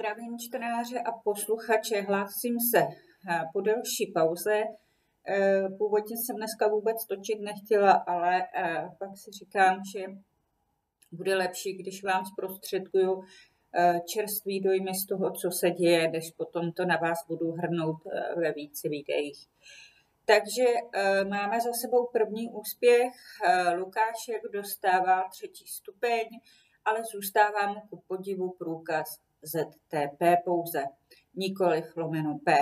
Zdravím čtenáře a posluchače, hlásím se po delší pauze. Původně jsem dneska vůbec točit nechtěla, ale pak si říkám, že bude lepší, když vám zprostředkuju čerstvý dojmy z toho, co se děje, než potom to na vás budu hrnout ve více videích. Takže máme za sebou první úspěch. Lukášek dostává 3. stupeň, ale zůstává mu ku podivu průkaz ZTP pouze, nikoliv /P.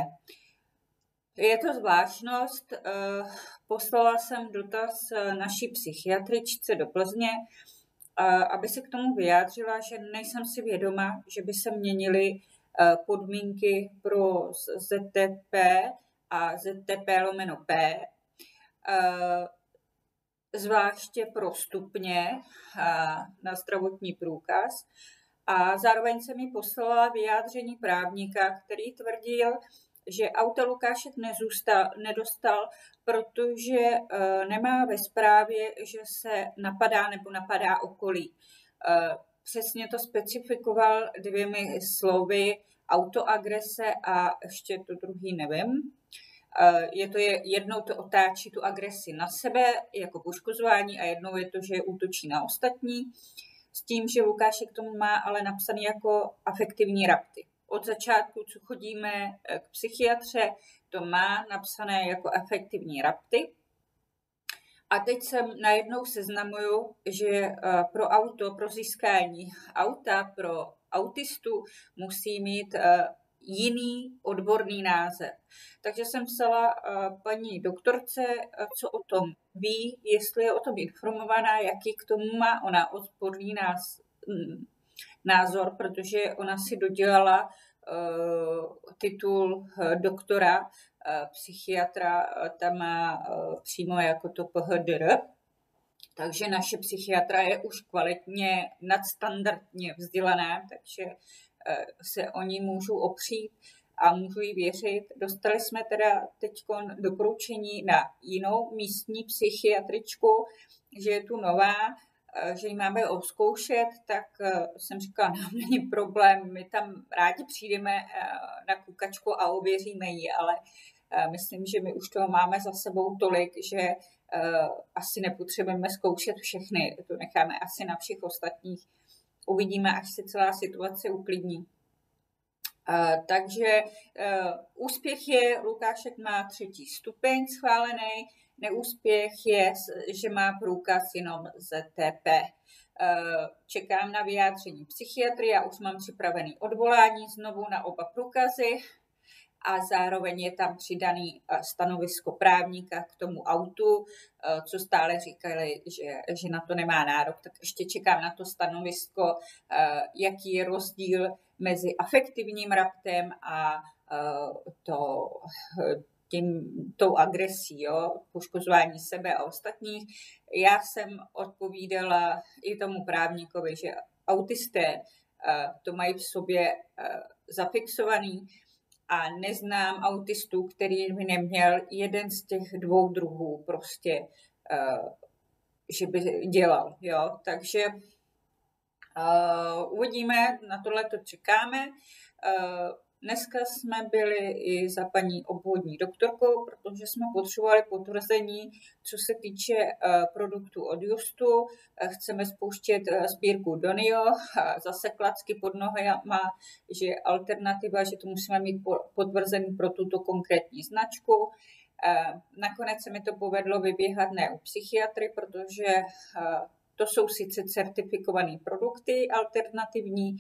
Je to zvláštnost. Poslala jsem dotaz naší psychiatričce do Plzně, aby se k tomu vyjádřila, že nejsem si vědoma, že by se měnily podmínky pro ZTP a ZTP/P, zvláště pro stupně na zdravotní průkaz. A zároveň se mi poslala vyjádření právníka, který tvrdil, že auto Lukášek nedostal, protože nemá ve správě, že se napadá nebo napadá okolí. Přesně to specifikoval 2 slovy autoagrese a ještě to druhý nevím. Jednou to otáčí tu agresi na sebe jako poškozování a jednou je to, že útočí na ostatní. S tím, že Lukášek tomu má ale napsaný jako afektivní rapty. Od začátku, co chodíme k psychiatře, to má napsané jako afektivní rapty. A teď jsem najednou seznamuju, že pro získání auta pro autistu musí mít jiný odborný název. Takže jsem psala paní doktorce, co o tom ví, jestli je o tom informovaná, jaký k tomu má ona odborný názor, protože ona si dodělala titul doktora psychiatra, tam má přímo jako to PhD, takže naše psychiatra je už kvalitně nadstandardně vzdělaná, takže se o ní můžu opřít a můžu jí věřit. Dostali jsme teda teď doporučení na jinou místní psychiatričku, že je tu nová, že ji máme odzkoušet, tak jsem říkala, no, není problém, my tam rádi přijdeme na kukačku a ověříme ji, ale myslím, že my už toho máme za sebou tolik, že asi nepotřebujeme zkoušet všechny, to necháme asi na všech ostatních. Uvidíme, až se celá situace uklidní. Takže úspěch je, Lukášek má 3. stupeň schválený, neúspěch je, že má průkaz jenom ZTP. Čekám na vyjádření psychiatry, já už mám připravený odvolání znovu na oba průkazy a zároveň je tam přidaný stanovisko právníka k tomu autu, co stále říkali, že na to nemá nárok. Tak ještě čekám na to stanovisko, jaký je rozdíl mezi afektivním raptem a tou agresí, poškozování sebe a ostatních. Já jsem odpovídala i tomu právníkovi, že autisté to mají v sobě zafixovaný a neznám autistu, který by neměl jeden z těch 2 druhů prostě, že by dělal. Jo? Takže uvidíme, na tohle to čekáme. Dneska jsme byli i za paní obvodní doktorkou, protože jsme potřebovali potvrzení, co se týče produktů od Justu. Chceme spouštět sbírku Donio, zase klacky pod nohama, že alternativa, že to musíme mít potvrzený pro tuto konkrétní značku. Nakonec se mi to povedlo vyběhat ne u psychiatry, protože to jsou sice certifikované produkty alternativní,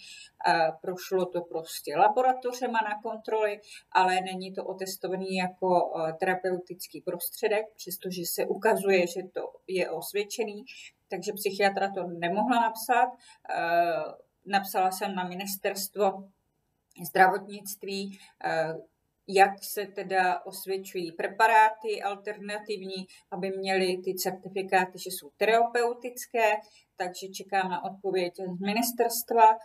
prošlo to prostě laboratořema na kontroly, ale není to otestovaný jako terapeutický prostředek, přestože se ukazuje, že to je osvědčený, takže psychiatra to nemohla napsat. Napsala jsem na ministerstvo zdravotnictví, jak se teda osvědčují preparáty alternativní, aby měly ty certifikáty, že jsou terapeutické, takže čekám na odpověď z ministerstva.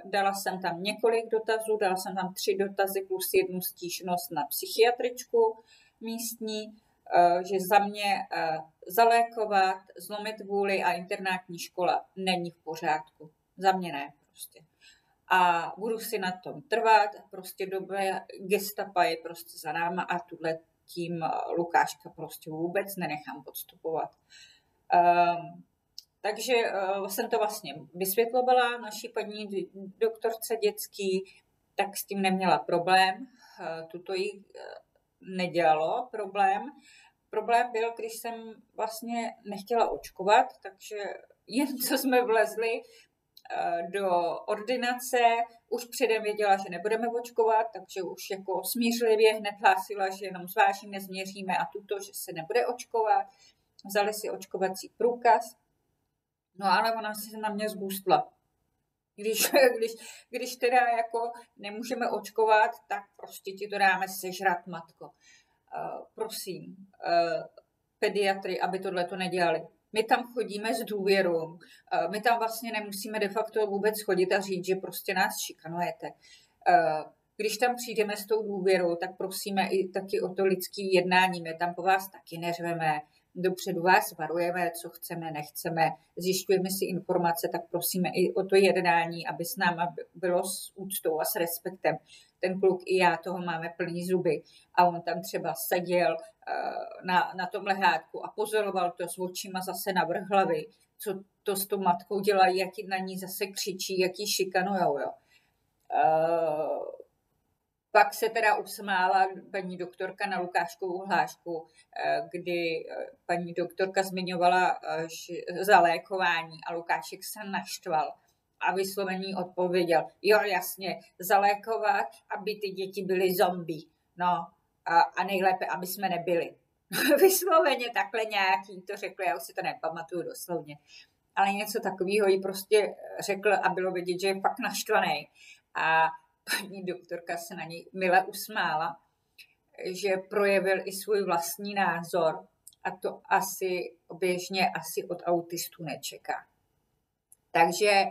Dala jsem tam několik dotazů, dala jsem tam 3 dotazy plus 1 stížnost na psychiatričku místní, že za mě zalékovat, zlomit vůli a internátní škola není v pořádku. Za mě ne prostě. a budu si na tom trvat. Prostě doba gestapa je prostě za náma a tuhle tím Lukáška prostě vůbec nenechám podstupovat. Takže jsem to vlastně vysvětlovala naší paní doktorce dětský, tak s tím neměla problém. Tuto jí nedělalo problém. Problém byl, když jsem vlastně nechtěla očkovat, takže jen co jsme vlezli do ordinace, už předem věděla, že nebudeme očkovat, takže už jako smířlivě hned hlásila, že jenom zvážíme, změříme a tuto, že se nebude očkovat. Vzali si očkovací průkaz, no ale ona se na mě zgůstla. Když teda jako nemůžeme očkovat, tak prostě ti to dáme sežrat, matko. Prosím, pediatry, aby tohleto nedělali. My tam chodíme s důvěrou. My tam vlastně nemusíme de facto vůbec chodit a říct, že prostě nás šikanujete. Když tam přijdeme s tou důvěrou, tak prosíme i taky o to lidské jednání. My tam po vás taky neřveme. Dopředu vás varujeme, co chceme, nechceme. Zjišťujeme si informace, tak prosíme i o to jednání, aby s náma bylo s úctou a s respektem. Ten kluk i já toho máme plný zuby. A on tam třeba seděl na tom lehátku a pozoroval to s očima zase navrch hlavy, co to s tou matkou dělají, jak na ní zase křičí, jak ji šikanujou. Jo. Pak se teda usmála paní doktorka na Lukáškovu hlášku, kdy paní doktorka zmiňovala zalékování a Lukášek se naštval a vysloveně odpověděl, jo jasně, zalékovat, aby ty děti byly zombie. No a nejlépe, aby jsme nebyli. Vysloveně takhle nějaký to řekl, já už si to nepamatuju doslovně. Ale něco takového jí prostě řekl a bylo vidět, že je fakt naštvaný. A paní doktorka se na něj mile usmála, že projevil i svůj vlastní názor a to asi běžně od autistů nečeká. Takže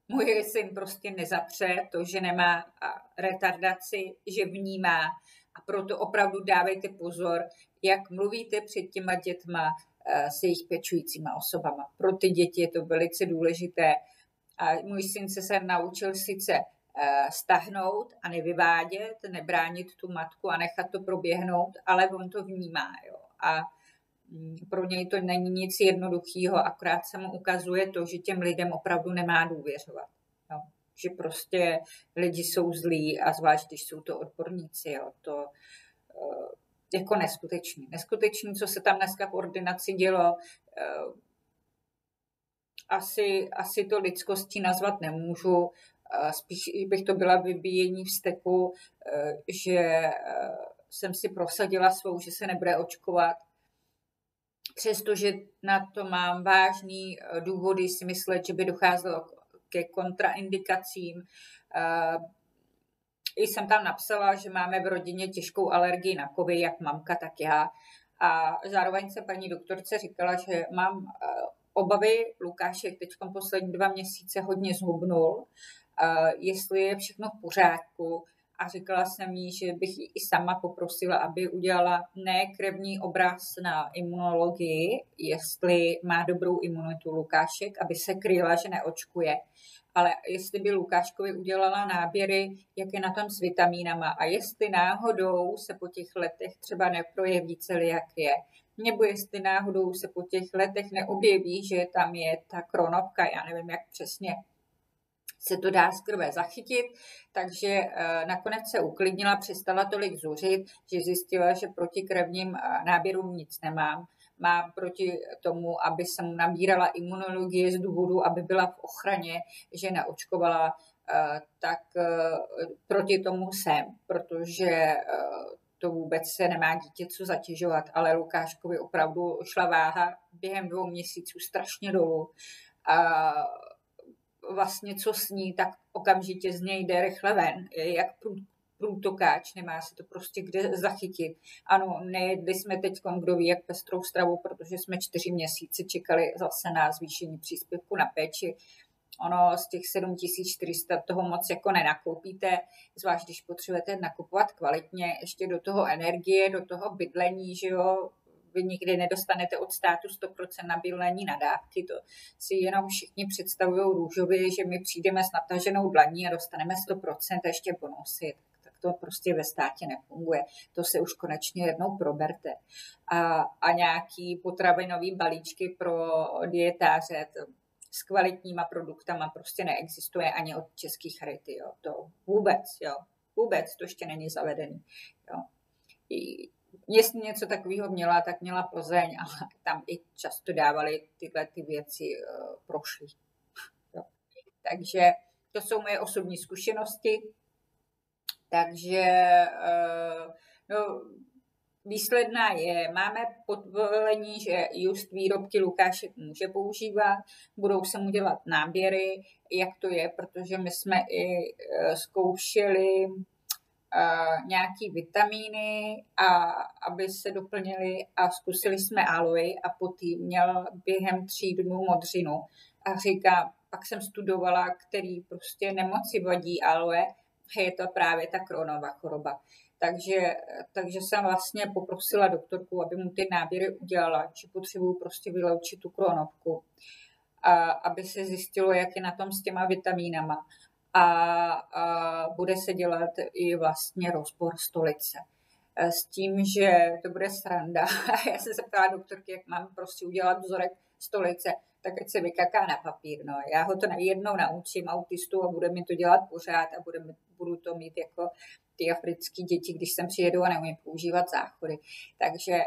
můj syn prostě nezapře to, že nemá retardaci, že vnímá a proto opravdu dávejte pozor, jak mluvíte před těma dětma s jejich pečujícíma osobama. Pro ty děti je to velice důležité a můj syn se naučil sice stáhnout a nevyvádět, nebránit tu matku a nechat to proběhnout, ale on to vnímá. Jo. A pro něj to není nic jednoduchého, akorát se mu ukazuje to, že těm lidem opravdu nemá důvěřovat. Jo. Že prostě lidi jsou zlí a zvlášť, když jsou to odborníci. Jo. To jako neskutečný. Neskutečný, co se tam dneska v ordinaci dělo. Asi to lidskostí nazvat nemůžu. Spíš bych to byla vybíjení vzteku, že jsem si prosadila svou, že se nebude očkovat. Přestože na to mám vážný důvody si myslet, že by docházelo ke kontraindikacím. Jsem tam napsala, že máme v rodině těžkou alergii na kovy, jak mamka, tak já. A zároveň se paní doktorce říkala, že mám obavy, Lukášek teď poslední 2 měsíce hodně zhubnul, jestli je všechno v pořádku. A říkala jsem jí, že bych ji i sama poprosila, aby udělala ne krevní obraz na imunologii, jestli má dobrou imunitu Lukášek, aby se kryla, že neočkuje, ale jestli by Lukáškovi udělala náběry, jak je na tom s vitamínama a jestli náhodou se po těch letech třeba neprojeví celiakie, nebo jestli náhodou se po těch letech neobjeví, že tam je ta kronovka, já nevím, jak přesně se to dá z krve zachytit, takže nakonec se uklidnila, přestala tolik zuřit, že zjistila, že proti krevním náběrům nic nemám. Mám proti tomu, aby jsem nabírala imunologie z důvodu, aby byla v ochraně, že neočkovala, tak proti tomu jsem, protože to vůbec se nemá dítě co zatěžovat, ale Lukáškovi opravdu šla váha během 2 měsíců strašně dolů. A vlastně co sní, tak okamžitě z něj jde rychle ven. Je jak průtokáč, nemá se to prostě kde zachytit. Ano, nejedli jsme teď, kdo ví, jak pestrou stravu, protože jsme 4 měsíce čekali zase na zvýšení příspěvku na péči. Ono z těch 7400 toho moc jako nenakoupíte, zvlášť když potřebujete nakupovat kvalitně, ještě do toho energie, do toho bydlení, že jo, vy nikdy nedostanete od státu 100% na bydlení na dávky, to si jenom všichni představují růžově, že my přijdeme s nataženou dlaní a dostaneme 100% a ještě bonusy. Tak to prostě ve státě nefunguje. To se už konečně jednou proberte. A nějaký potravinový balíčky pro dietáře s kvalitníma produktama prostě neexistuje ani od českých Charity. Jo. To vůbec, jo. Vůbec to ještě není zavedený. Jo. Jestli něco takového měla, tak měla Plzeň, ale tam i často dávali tyhle ty věci prošly. Jo. Takže to jsou moje osobní zkušenosti. Takže no, výsledná je, máme povolení, že just výrobky Lukášek může používat, budou se mu dělat náběry, jak to je, protože my jsme i zkoušeli nějaký vitamíny, a aby se doplnili a zkusili jsme aloe a potý měl během 3 dnů modřinu a říká, pak jsem studovala, který prostě nemoci vadí aloe, je to právě ta Crohnova choroba. Takže jsem vlastně poprosila doktorku, aby mu ty náběry udělala, že potřebuju prostě vyloučit tu Crohnovku, aby se zjistilo, jak je na tom s těma vitamínama. A bude se dělat i vlastně rozbor stolice. S tím, že to bude sranda. Já jsem se ptala doktorky, jak mám prostě udělat vzorek stolice, tak ať se vykaká na papír. No. Já ho to jednou naučím autistu a bude mi to dělat pořád a budu to mít jako ty africké děti, když sem přijedu a neumím používat záchody. Takže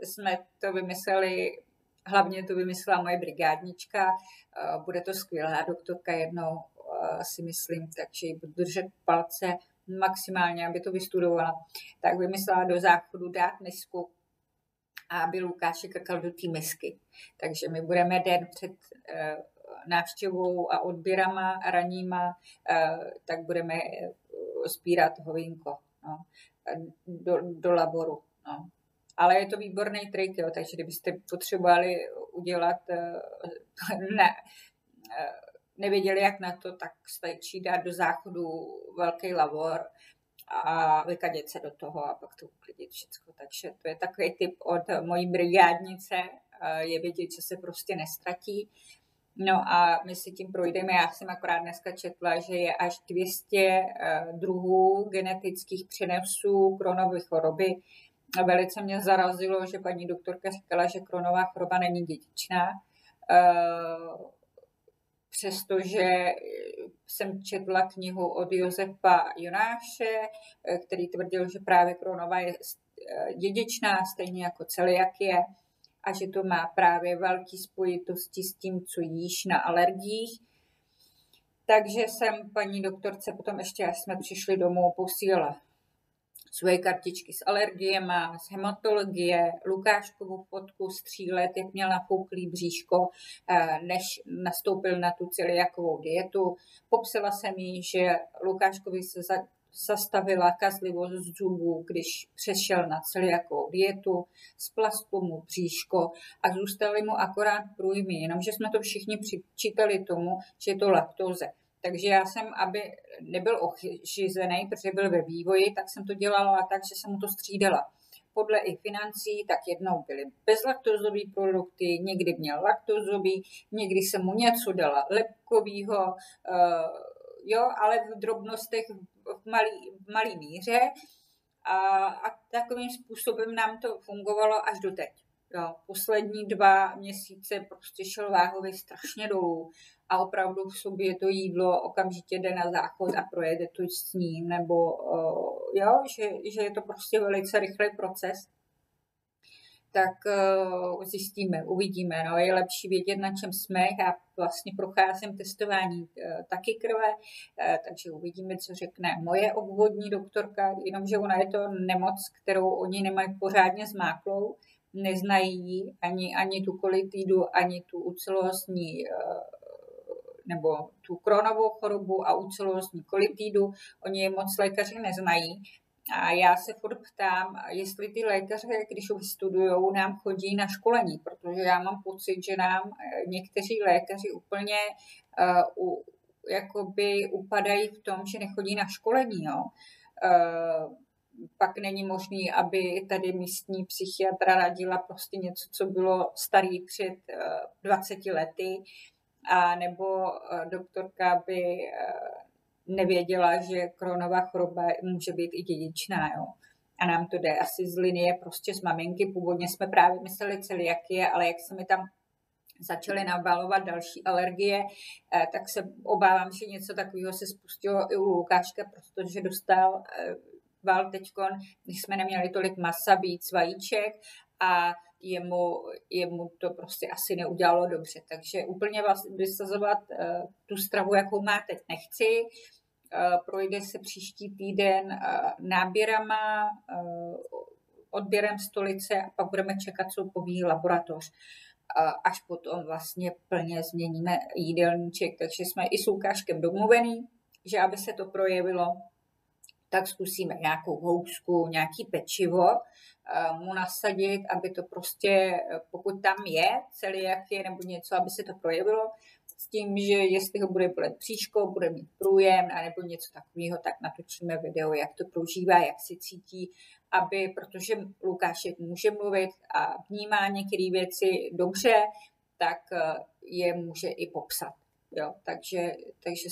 jsme to vymysleli, hlavně to vymyslela moje brigádnička, bude to skvělá doktorka jednou, si myslím, takže ji budu držet palce maximálně, aby to vystudovala. Tak vymyslela do záchodu dát misku a aby Lukášek kakal do té misky. Takže my budeme den před návštěvou a odběrama ranníma, tak budeme sbírat hovínko, no, do laboru. No. Ale je to výborný trik, jo, takže kdybyste potřebovali udělat, nevěděli, jak na to, tak stačí dát do záchodu velký lavor a vykadět se do toho a pak to uklidit všechno. Takže to je takový tip od mojí brigádnice, je vědět, že se prostě nestratí. No a my si tím projdeme. Já jsem akorát dneska četla, že je až 200 druhů genetických přenosů Crohnovy choroby. Velice mě zarazilo, že paní doktorka říkala, že Crohnová choroba není dědičná. Přestože jsem četla knihu od Josefa Jonáše, který tvrdil, že právě Crohnova je dědičná, stejně jako celiakie, a že to má právě velké spojitosti s tím, co jíš na alergiích. Takže jsem paní doktorce potom ještě, až jsme přišli domů, posílala svoje kartičky s alergiema, z hematologie, Lukáškovu fotku z 3 let, jak měl napouklý bříško, než nastoupil na tu celiakovou dietu. Popsala jsem jí, že Lukáškovi se zastavila kazlivost zubů, když přešel na celiakovou dietu, splastlo mu bříško a zůstaly mu akorát průjmy, jenomže jsme to všichni přičítali tomu, že je to laktóze. Takže já jsem, aby nebyl ošizený, protože byl ve vývoji, tak jsem to dělala tak, že jsem mu to střídala. Podle i financí, tak jednou byly bezlaktozový produkty, někdy měl laktozový, někdy jsem mu něco dala lepkovýho, jo, ale v drobnostech v malý míře a takovým způsobem nám to fungovalo až do teď. Jo, poslední 2 měsíce prostě šel váhově strašně dolů a opravdu v sobě to jídlo okamžitě jde na záchod a projede to s ním, nebo jo, že je to prostě velice rychlý proces. Tak zjistíme, uvidíme. No, je lepší vědět, na čem jsme. Já vlastně procházím testování taky krve, takže uvidíme, co řekne moje obvodní doktorka, jenomže ona je to nemoc, kterou oni nemají pořádně zmáklou, neznají ani tu kolitidu, ani tu ucelózní nebo tu Crohnovou chorobu a ucelózní kolitidu. Oni je moc lékaři neznají. A já se furt ptám, jestli ty lékaře, když ho vystudujou, nám chodí na školení, protože já mám pocit, že nám někteří lékaři úplně jakoby upadají v tom, že nechodí na školení. Jo. pak není možný, aby tady místní psychiatra radila prostě něco, co bylo starý před 20 lety, a nebo doktorka by nevěděla, že Crohnova choroba může být i dědičná, jo. A nám to jde asi z linie prostě z maminky. Původně jsme právě mysleli celiakie, ale jak se mi tam začaly nabalovat další alergie, tak se obávám, že něco takového se spustilo i u Lukáška, protože dostal teďkon, když jsme neměli tolik masa, víc vajíček a jemu to prostě asi neudělalo dobře. Takže úplně vás vysazovat tu stravu, jakou má teď, nechci. Projde se příští týden náběrama, odběrem stolice a pak budeme čekat, co poví laboratoř. Až potom vlastně plně změníme jídelníček. Takže jsme i s Lukáškem domluvený, že aby se to projevilo, tak zkusíme nějakou housku, nějaký pečivo mu nasadit, aby to prostě, pokud tam je celiakie nebo něco, aby se to projevilo, s tím, že jestli ho bude bolet bříško, bude mít průjem nebo něco takového, tak natočíme video, jak to prožívá, jak si cítí, protože Lukášek může mluvit a vnímá některé věci dobře, tak je může i popsat. Jo, takže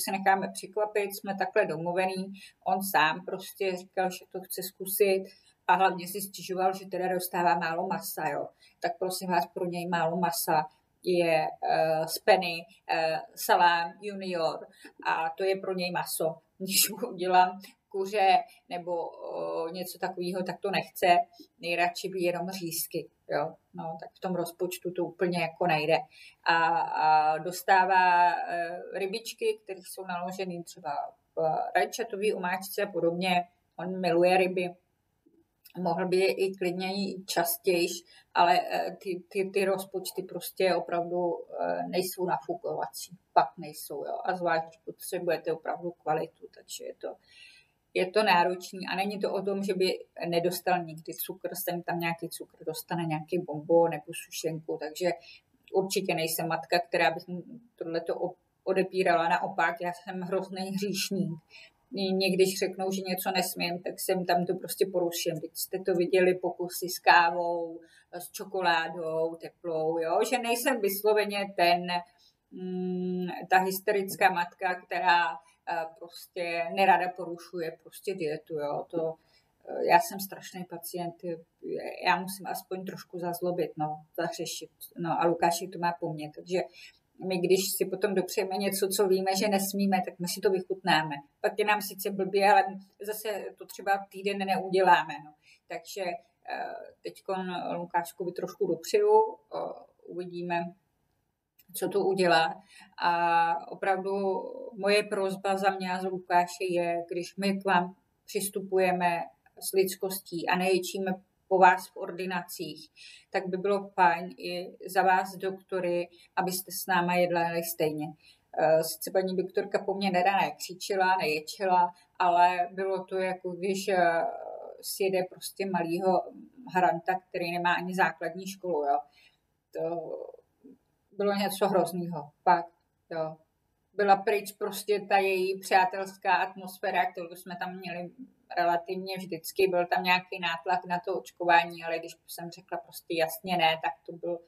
se necháme překvapit, jsme takhle domluvený. On sám prostě říkal, že to chce zkusit a hlavně si stěžoval, že teda dostává málo masa. Jo. Tak prosím vás, pro něj málo masa je z penny salám junior a to je pro něj maso. Když mu udělám kuře nebo něco takového, tak to nechce. Nejradši by jenom řízky. Jo? No, tak v tom rozpočtu to úplně jako nejde. A dostává rybičky, které jsou naloženy třeba v rajčatové omáčce a podobně. On miluje ryby. Mohl by je i klidně častěji, ale ty rozpočty prostě opravdu nejsou nafukovací. Pak nejsou. Jo? A zvlášť, když potřebujete opravdu kvalitu, takže je to náročný a není to o tom, že by nedostal nikdy cukr, sem tam nějaký cukr dostane, nějaký bonbon nebo sušenku, takže určitě nejsem matka, která bych mu tohleto odepírala, naopak, já jsem hrozný hříšník. Když řeknou, že něco nesmím, tak jsem tam to prostě poruším. Teď jste to viděli, pokusy s kávou, s čokoládou, teplou, jo? Že nejsem vysloveně ta hysterická matka, která prostě nerada porušuje prostě dietu, jo, já jsem strašný pacient, já musím aspoň trošku zazlobit, zařešit, a Lukášek to má po mně, takže my, když si potom dopřejeme něco, co víme, že nesmíme, tak my si to vychutnáme. Pak je nám sice blbě, ale zase to třeba týden neuděláme, takže teďkon Lukáškovi trošku dopřeju, uvidíme, co to udělá. A opravdu moje prosba za mě a za Lukáše je, když my k vám přistupujeme s lidskostí a neječíme po vás v ordinacích, tak by bylo fajn i za vás, doktory, abyste s náma jednali stejně. Sice paní doktorka po mně nedá nekřičela, neječela, ale bylo to jako když si jede prostě malýho haranta, který nemá ani základní školu. Jo. To bylo něco hroznýho, fakt, jo. Byla pryč prostě ta její přátelská atmosféra, kterou jsme tam měli relativně vždycky, byl tam nějaký nátlak na to očkování, ale když jsem řekla prostě jasně ne, tak to bylo,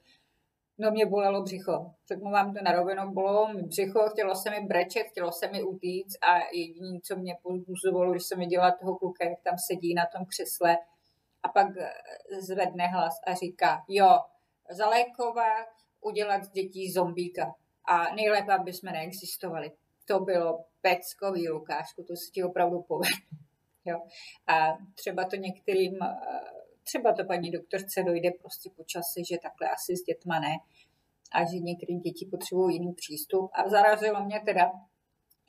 mě bolelo břicho. Řeknu vám to na rovinu, bolelo mi břicho, chtělo se mi brečet, chtělo se mi utíct a jediné, co mě povzbuzovalo, když jsem viděla toho kluka, jak tam sedí na tom křesle a pak zvedne hlas a říká, jo, zalékovat, udělat z dětí zombíka. A nejlépe, aby jsme neexistovali. To bylo peckový, Lukášku, to se ti opravdu povedlo. Jo. A třeba to některým, třeba to paní doktorce dojde prostě po čase, že takhle asi s dětma ne. A že některé děti potřebují jiný přístup. A zarazilo mě teda,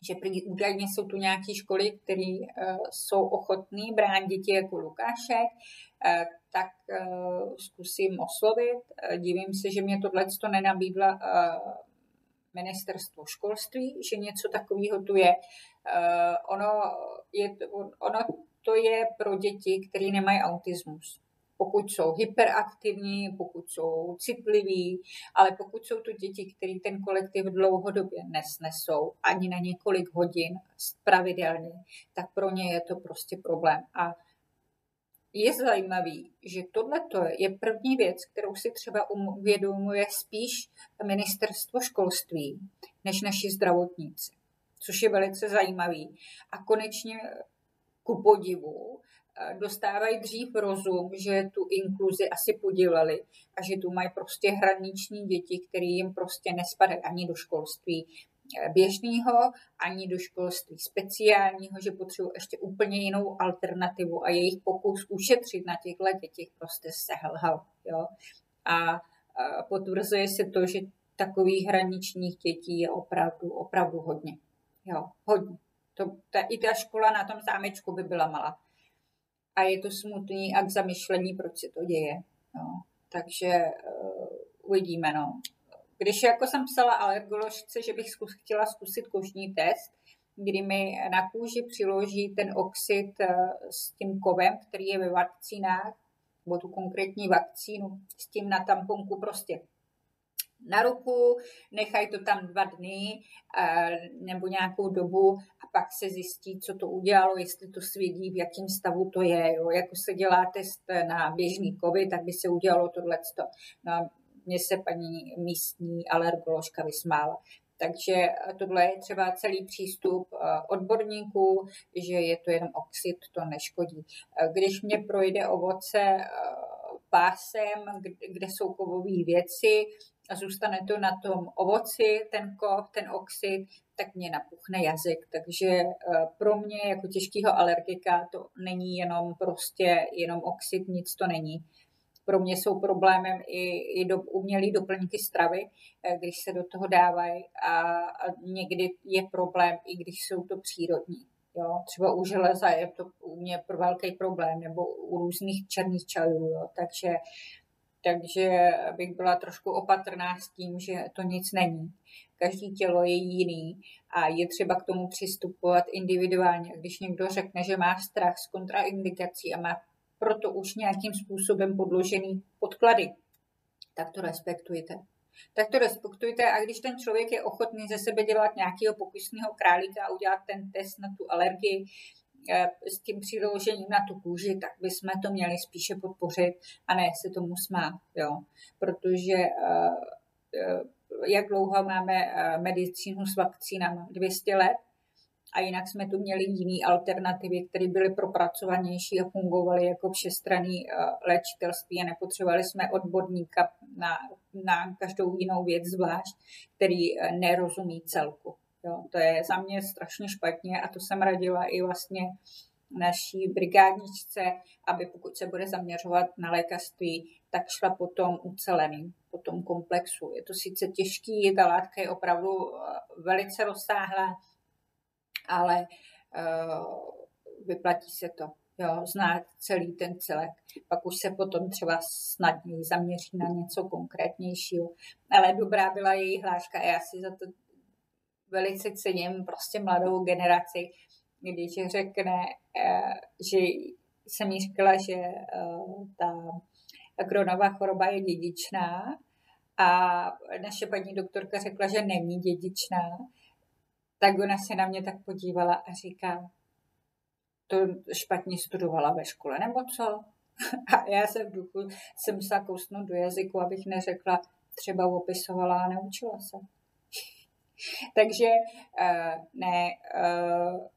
že údajně jsou tu nějaké školy, které jsou ochotné brát děti jako Lukášek, tak zkusím oslovit. Divím se, že mě tohleto nenabídla ministerstvo školství, že něco takového tu je. Ono to je pro děti, které nemají autismus. Pokud jsou hyperaktivní, pokud jsou citliví, ale pokud jsou to děti, které ten kolektiv dlouhodobě nesnesou ani na několik hodin pravidelně, tak pro ně je to prostě problém. A je zajímavý, že tohleto je první věc, kterou si třeba uvědomuje spíš ministerstvo školství, než naši zdravotníci, což je velice zajímavý. A konečně ku podivu dostávají dřív rozum, že tu inkluzi asi podělali a že tu mají prostě hraniční děti, které jim prostě nespadají ani do školství běžného, ani do školství speciálního, že potřebují ještě úplně jinou alternativu a jejich pokus ušetřit na těchto dětech prostě selhal. Jo? A potvrzuje se to, že takových hraničních dětí je opravdu hodně. Jo, hodně. I ta škola na tom zámečku by byla malá. A je to smutný a k zamyšlení, proč se to děje. No. Takže uvidíme. No. Když jako jsem psala alergoložce, že bych chtěla zkusit kožní test, kdy mi na kůži přiloží ten oxid s tím kovem, který je ve vakcínách, nebo tu konkrétní vakcínu, s tím na tamponku prostě na ruku, nechají to tam 2 dny nebo nějakou dobu a pak se zjistí, co to udělalo, jestli to svědí, v jakém stavu to je. Jo. Jako se dělá test na běžný covid, tak by se udělalo tohleto. No, mně se paní místní alergoložka vysmála. Takže tohle je třeba celý přístup odborníků, že je to jenom oxid, to neškodí. Když mě projde ovoce pásem, kde jsou kovové věci a zůstane to na tom ovoci, ten kov, ten oxid, tak mě napuchne jazyk. Takže pro mě jako těžkého alergika to není jenom oxid, nic to není. Pro mě jsou problémem i umělé doplňky stravy, když se do toho dávají a někdy je problém, i když jsou to přírodní. Jo? Třeba u železa je to u mě velký problém, nebo u různých černých čajů. Jo? Takže bych byla trošku opatrná s tím, že to nic není. Každý tělo je jiný a je třeba k tomu přistupovat individuálně. Když někdo řekne, že má strach z kontraindikací a má proto už nějakým způsobem podložený podklady, tak to respektujte. A když ten člověk je ochotný ze sebe dělat nějakého pokusného králíka a udělat ten test na tu alergii s tím přiložením na tu kůži, tak bychom to měli spíše podpořit a ne se tomu smát. Jo? Protože jak dlouho máme medicínu s vakcínami? 200 let? A jinak jsme tu měli jiné alternativy, které byly propracovanější a fungovaly jako všestranné léčitelství a nepotřebovali jsme odborníka na každou jinou věc zvlášť, který nerozumí celku. Jo, to je za mě strašně špatně a to jsem radila i vlastně naší brigádničce, aby pokud se bude zaměřovat na lékařství, tak šla potom uceleným, po tom komplexu. Je to sice těžký, ta látka je opravdu velice rozsáhlá, ale vyplatí se to, jo, znát celý ten celek. Pak už se potom třeba snadněji zaměří na něco konkrétnějšího. Ale dobrá byla její hláška a já si za to velice cením prostě mladou generaci, když řekne, že jsem jí říkala, že ta Crohnova choroba je dědičná a naše paní doktorka řekla, že není dědičná, tak ona se na mě tak podívala a říká, to špatně studovala ve škole, nebo co? A já se v duchu jsem musela kousnout do jazyku, abych neřekla, třeba opisovala a neučila se. Takže ne,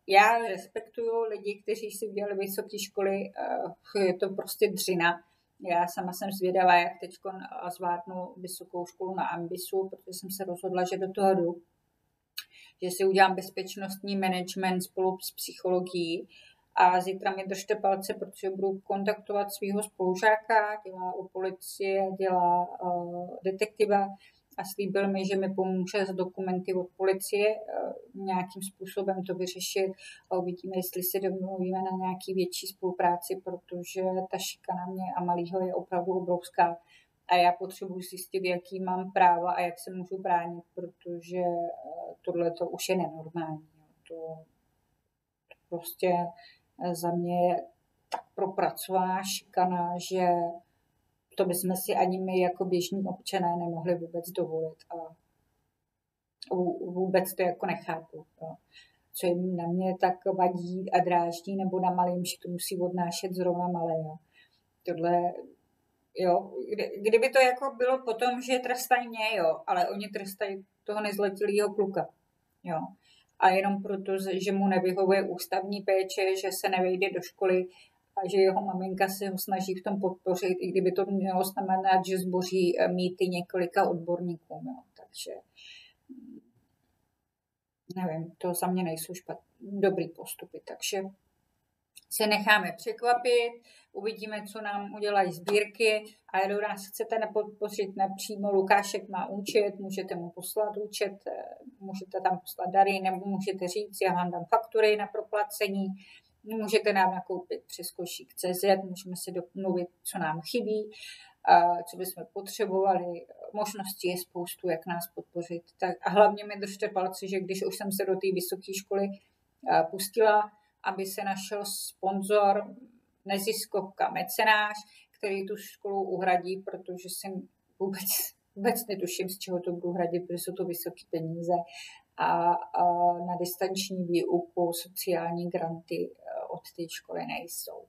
já respektuju lidi, kteří si udělali vysoké školy, je to prostě dřina. Já sama jsem zvědavá, jak teď zvládnu vysokou školu na Ambisu, protože jsem se rozhodla, že do toho jdu. Že si udělám bezpečnostní management spolu s psychologií a zítra mi držte palce, protože budu kontaktovat svého spolužáka, dělá u policie, dělá detektiva a slíbil mi, že mi pomůže s dokumenty od policie nějakým způsobem to vyřešit a uvidíme, jestli se domluvíme na nějaký větší spolupráci, protože ta šikana mě a malýho je opravdu obrovská. A já potřebuji zjistit, jaký mám práva a jak se můžu bránit, protože tohle to už je nenormální. To prostě za mě je tak propracovaná šikana, že to bychom si ani my jako běžní občané nemohli vůbec dovolit. A vůbec to jako nechápu. Jo. co jim na mě tak vadí a dráždí, nebo na malým, že to musí odnášet zrovna malé. Jo. Tohle, jo, kdyby to jako bylo potom, že trestají mě, jo, ale oni trestají toho nezletilého kluka, jo. A jenom proto, že mu nevyhovuje ústavní péče, že se nevejde do školy a že jeho maminka se ho snaží v tom podpořit, i kdyby to mělo znamenat, že zboří mýty několika odborníkům, jo. Takže nevím, to za mě nejsou dobrý postupy, takže se necháme překvapit, uvidíme, co nám udělají sbírky a jestli nás chcete nepodpořit nepřímo, Lukášek má účet, můžete mu poslat účet, můžete tam poslat dary, nebo můžete říct, já vám dám faktury na proplacení, můžete nám nakoupit přes košík.cz, můžeme si domluvit, co nám chybí, co bychom potřebovali, možností je spoustu, jak nás podpořit. Tak, a hlavně mi držte palce, že když už jsem se do té vysoké školy pustila, aby se našel sponzor, neziskovka, mecenáš, který tu školu uhradí, protože jsem vůbec netuším, z čeho to budu hradit, protože jsou to vysoké peníze a na distanční výuku sociální granty od té školy nejsou.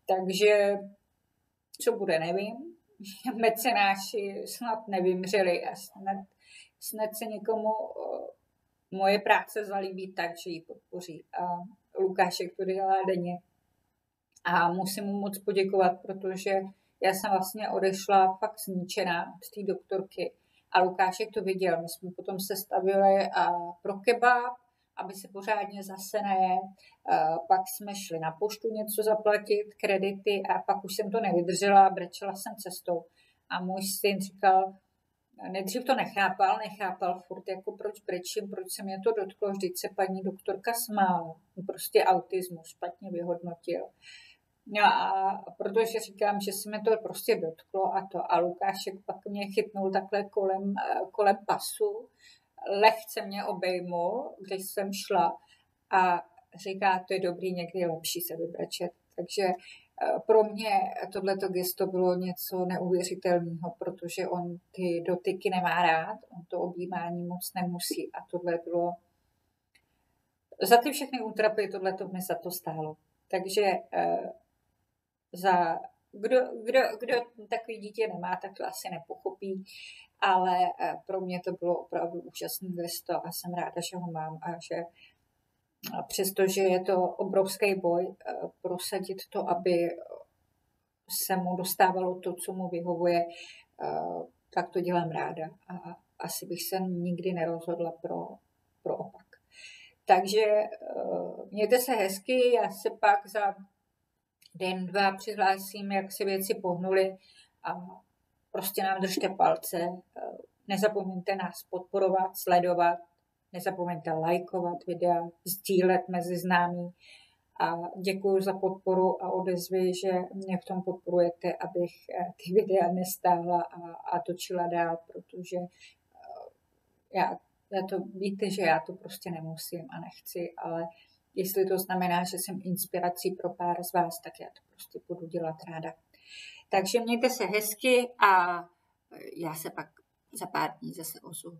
Takže co bude, nevím. Mecenáši snad nevymřeli a snad se někomu moje práce zalíbí tak, že ji podpoří. A Lukášek to dělá denně. A musím mu moc poděkovat, protože já jsem vlastně odešla fakt zničená od té doktorky. A Lukášek to viděl. My jsme potom se stavili pro kebab, aby se pořádně zase najet. Pak jsme šli na poštu něco zaplatit, kredity a pak už jsem to nevydržela a brečela jsem cestou. A můj syn říkal, nejdřív to nechápal furt, jako proč brečím, proč se mě to dotklo, vždyť se paní doktorka smála. Prostě autismus špatně vyhodnotil. No a protože říkám, že se mi to prostě dotklo a Lukášek pak mě chytnul takhle kolem pasu, lehce mě obejmul, když jsem šla a říká, to je dobrý, někdy je lepší se vybrečet. Takže pro mě tohleto gesto bylo něco neuvěřitelného, protože on ty dotyky nemá rád, on to objímání moc nemusí a tohle bylo za ty všechny útrapy, tohleto mi za to stálo. Takže kdo takový dítě nemá, tak to asi nepochopí, ale pro mě to bylo opravdu úžasné gesto a jsem ráda, že ho mám a že přestože je to obrovský boj prosadit to, aby se mu dostávalo to, co mu vyhovuje, tak to dělám ráda a asi bych se nikdy nerozhodla pro opak. Takže mějte se hezky, já se pak za den, dva přihlásím, jak se věci pohnuly a prostě nám držte palce. Nezapomeňte nás podporovat, sledovat, nezapomeňte lajkovat videa, sdílet mezi známí a děkuji za podporu a odezvy, že mě v tom podporujete, abych ty videa nestáhla a točila dál, protože já to víte, že já to prostě nemusím a nechci, ale jestli to znamená, že jsem inspirací pro pár z vás, tak já to prostě budu dělat ráda. Takže mějte se hezky a já se pak za pár dní zase ozvu.